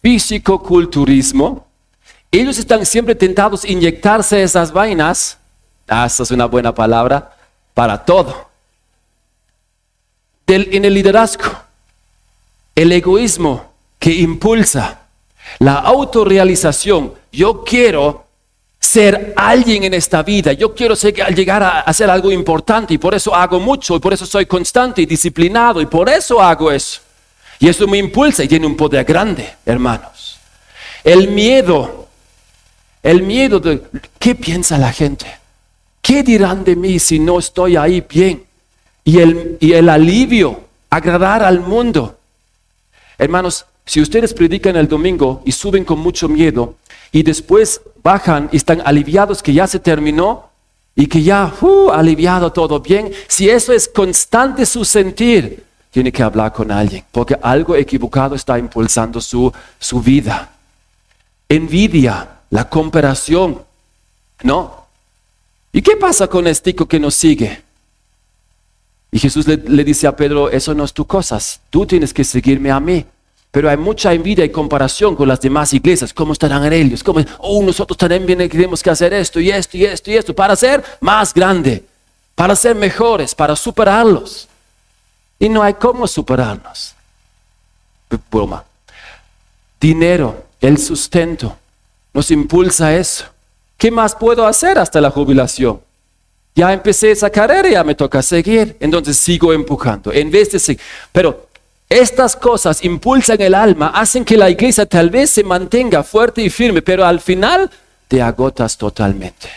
Fisicoculturismo. Ellos están siempre tentados a inyectarse esas vainas. Esa es una buena palabra para todo. En el liderazgo, el egoísmo que impulsa la autorrealización. Yo quiero ser alguien en esta vida. Yo quiero llegar a hacer algo importante y por eso hago mucho y por eso soy constante y disciplinado y por eso hago eso. Y eso me impulsa y tiene un poder grande, hermanos. El miedo de ¿qué piensa la gente? ¿Qué dirán de mí si no estoy ahí bien? Y el alivio, agradar al mundo. Hermanos, si ustedes predican el domingo y suben con mucho miedo y después bajan y están aliviados que ya se terminó y que ya aliviado todo bien, si eso es constante su sentir, tiene que hablar con alguien porque algo equivocado está impulsando su vida. Envidia, la comparación, ¿no? ¿Y qué pasa con este tico que nos sigue? Y Jesús le dice a Pedro, eso no es tu cosa, tú tienes que seguirme a mí. Pero hay mucha envidia y comparación con las demás iglesias. ¿Cómo estarán ellos? Nosotros también tenemos que hacer esto y esto y esto y esto para ser más grande, para ser mejores, para superarlos. Y no hay cómo superarnos. Broma. Dinero, el sustento, nos impulsa a eso. ¿Qué más puedo hacer hasta la jubilación? Ya empecé esa carrera y ya me toca seguir. Entonces sigo empujando. En vez de seguir. Pero estas cosas impulsan el alma, hacen que la iglesia tal vez se mantenga fuerte y firme, pero al final te agotas totalmente.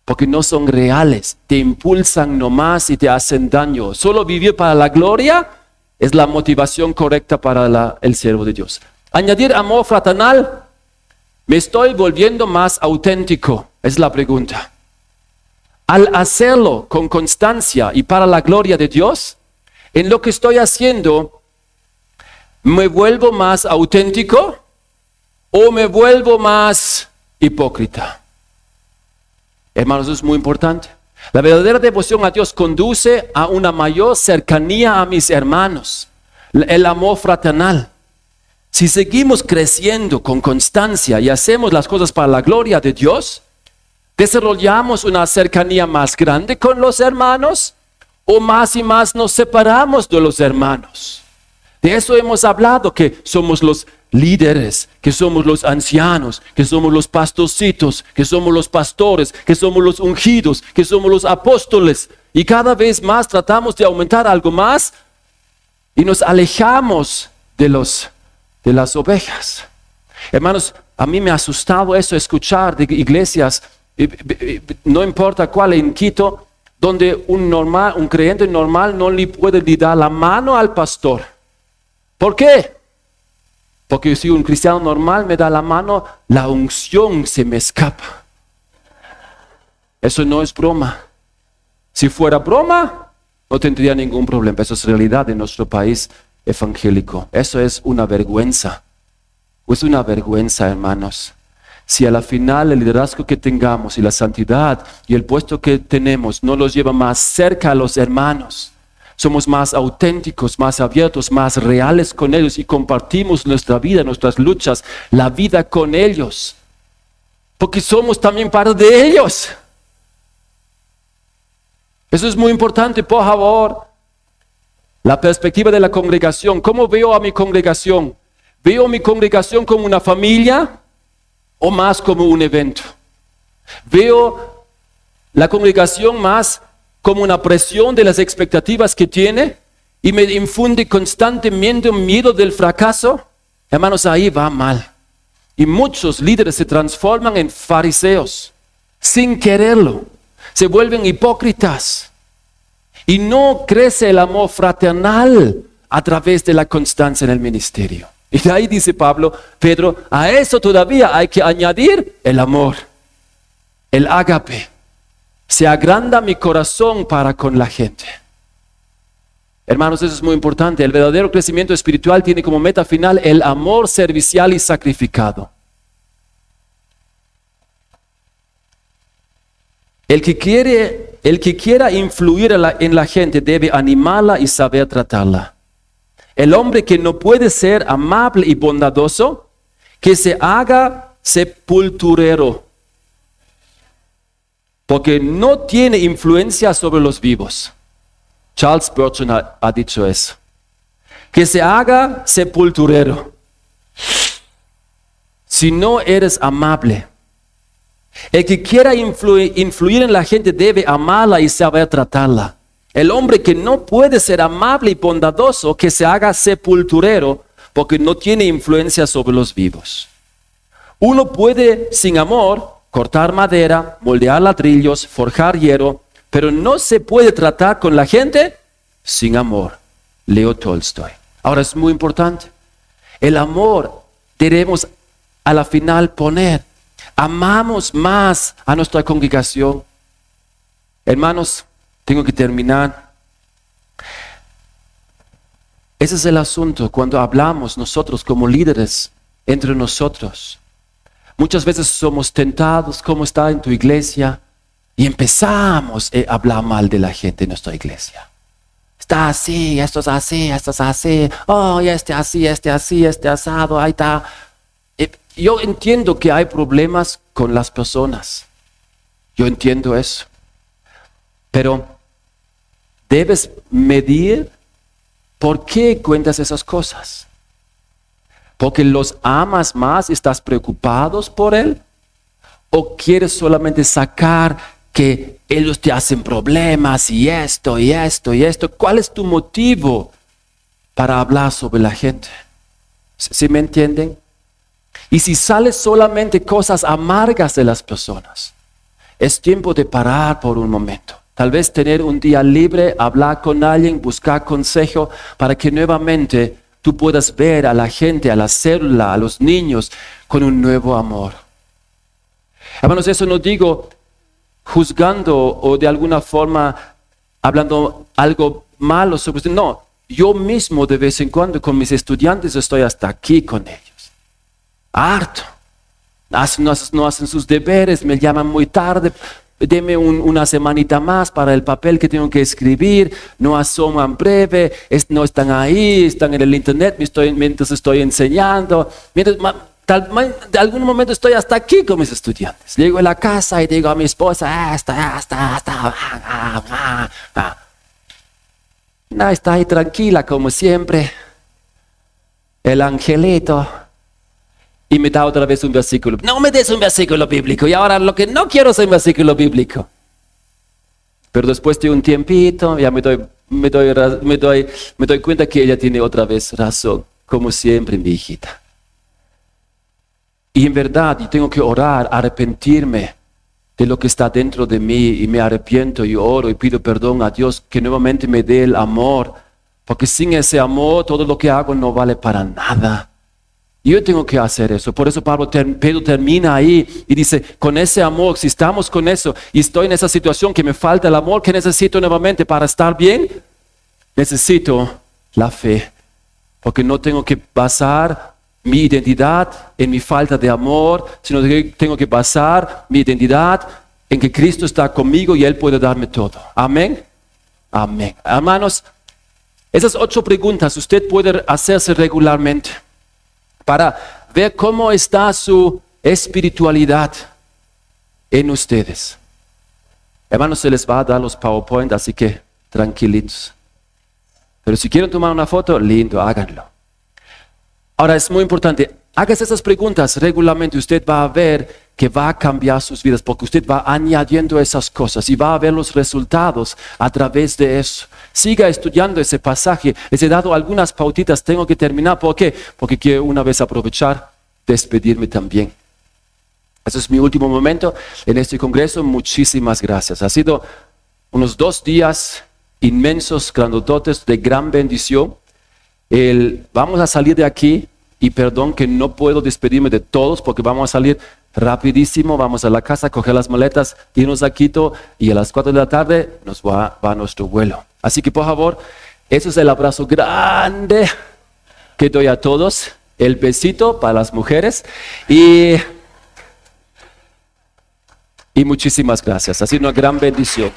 Porque no son reales, te impulsan nomás y te hacen daño. Solo vivir para la gloria es la motivación correcta para el siervo de Dios. Añadir amor fraternal, ¿me estoy volviendo más auténtico? Es la pregunta. Al hacerlo con constancia y para la gloria de Dios, en lo que estoy haciendo, ¿me vuelvo más auténtico o me vuelvo más hipócrita? Hermanos, eso es muy importante. La verdadera devoción a Dios conduce a una mayor cercanía a mis hermanos, el amor fraternal. Si seguimos creciendo con constancia y hacemos las cosas para la gloria de Dios, desarrollamos una cercanía más grande con los hermanos, o más y más nos separamos de los hermanos. De eso hemos hablado, que somos los líderes, que somos los ancianos, que somos los pastorcitos, que somos los pastores, que somos los ungidos, que somos los apóstoles. Y cada vez más tratamos de aumentar algo más y nos alejamos de las ovejas. Hermanos, a mí me ha asustado eso, escuchar de iglesias, no importa cuál, en Quito, donde un creyente normal no le puede ni dar la mano al pastor. ¿Por qué? Porque si un cristiano normal me da la mano, la unción se me escapa. Eso no es broma. Si fuera broma, no tendría ningún problema. Eso es realidad en nuestro país evangélico. Eso es una vergüenza. Es una vergüenza, hermanos. Si a la final el liderazgo que tengamos y la santidad y el puesto que tenemos no los lleva más cerca a los hermanos, somos más auténticos, más abiertos, más reales con ellos y compartimos nuestra vida, nuestras luchas, la vida con ellos, porque somos también parte de ellos. Eso es muy importante, por favor. La perspectiva de la congregación. ¿Cómo veo a mi congregación? ¿Veo mi congregación como una familia o más como un evento? ¿Veo la congregación más como una presión de las expectativas que tiene y me infunde constantemente un miedo del fracaso, hermanos, ahí va mal. Y muchos líderes se transforman en fariseos sin quererlo. Se vuelven hipócritas y no crece el amor fraternal a través de la constancia en el ministerio. Y de ahí dice Pedro, a eso todavía hay que añadir el amor, el ágape. Se agranda mi corazón para con la gente. Hermanos, eso es muy importante. El verdadero crecimiento espiritual tiene como meta final el amor servicial y sacrificado. El que quiera influir en la gente debe animarla y saber tratarla. El hombre que no puede ser amable y bondadoso, que se haga sepulturero, porque no tiene influencia sobre los vivos. Charles Spurgeon ha dicho eso. Que se haga sepulturero. Si no eres amable. El que quiera influir en la gente debe amarla y saber tratarla. El hombre que no puede ser amable y bondadoso, que se haga sepulturero, porque no tiene influencia sobre los vivos. Uno puede, sin amor, cortar madera, moldear ladrillos, forjar hierro, pero no se puede tratar con la gente sin amor. Leo Tolstoy. Ahora es muy importante. El amor debemos a la final poner. Amamos más a nuestra congregación. Hermanos, tengo que terminar. Ese es el asunto cuando hablamos nosotros como líderes entre nosotros. Muchas veces somos tentados, ¿cómo está en tu iglesia? Y empezamos a hablar mal de la gente en nuestra iglesia. Está así, esto es así, esto es así. Oh, este así, este asado, ahí está. Yo entiendo que hay problemas con las personas. Yo entiendo eso. Pero debes medir por qué cuentas esas cosas. ¿Porque los amas más, estás preocupados por él? ¿O quieres solamente sacar que ellos te hacen problemas y esto y esto y esto? ¿Cuál es tu motivo para hablar sobre la gente? ¿Sí me entienden? Y si sales solamente cosas amargas de las personas, es tiempo de parar por un momento. Tal vez tener un día libre, hablar con alguien, buscar consejo para que nuevamente tú puedas ver a la gente, a la célula, a los niños con un nuevo amor. Hermanos, eso no digo juzgando o de alguna forma hablando algo malo sobre usted. No, yo mismo de vez en cuando con mis estudiantes estoy hasta aquí con ellos. Harto. No hacen sus deberes, me llaman muy tarde. Deme una semanita más para el papel que tengo que escribir. No asoman breve, no están ahí, están en el internet mientras estoy enseñando. De algún momento estoy hasta aquí con mis estudiantes. Llego a la casa y digo a mi esposa, está ahí tranquila como siempre. El angelito. Y me da otra vez un versículo. No me des un versículo bíblico. Y ahora lo que no quiero es un versículo bíblico. Pero después de un tiempito, ya me doy cuenta que ella tiene otra vez razón. Como siempre, mi hijita. Y en verdad, yo tengo que orar, arrepentirme de lo que está dentro de mí. Y me arrepiento y oro y pido perdón a Dios que nuevamente me dé el amor. Porque sin ese amor, todo lo que hago no vale para nada. Yo tengo que hacer eso. Por eso Pedro termina ahí y dice, con ese amor, si estamos con eso y estoy en esa situación que me falta el amor, ¿qué necesito nuevamente para estar bien? Necesito la fe. Porque no tengo que basar mi identidad en mi falta de amor, sino que tengo que basar mi identidad en que Cristo está conmigo y Él puede darme todo. Amén. Amén. Hermanos, esas 8 preguntas usted puede hacerse regularmente para ver cómo está su espiritualidad en ustedes. Hermanos, se les va a dar los PowerPoint, así que tranquilitos. Pero si quieren tomar una foto, lindo, háganlo. Ahora es muy importante, Hagas esas preguntas regularmente. Usted va a ver que va a cambiar sus vidas porque usted va añadiendo esas cosas y va a ver los resultados a través de eso. Siga estudiando ese pasaje. Les he dado algunas pautitas, tengo que terminar. ¿Por qué? Porque quiero una vez aprovechar, despedirme también. Ese es mi último momento en este congreso. Muchísimas gracias. Ha sido unos 2 días inmensos, grandototes, de gran bendición. Vamos a salir de aquí y perdón que no puedo despedirme de todos porque vamos a salir rapidísimo. Vamos a la casa, coger las maletas, irnos a Quito y a las 4 de la tarde nos va nuestro vuelo. Así que por favor, ese es el abrazo grande que doy a todos. El besito para las mujeres y muchísimas gracias. Ha sido una gran bendición.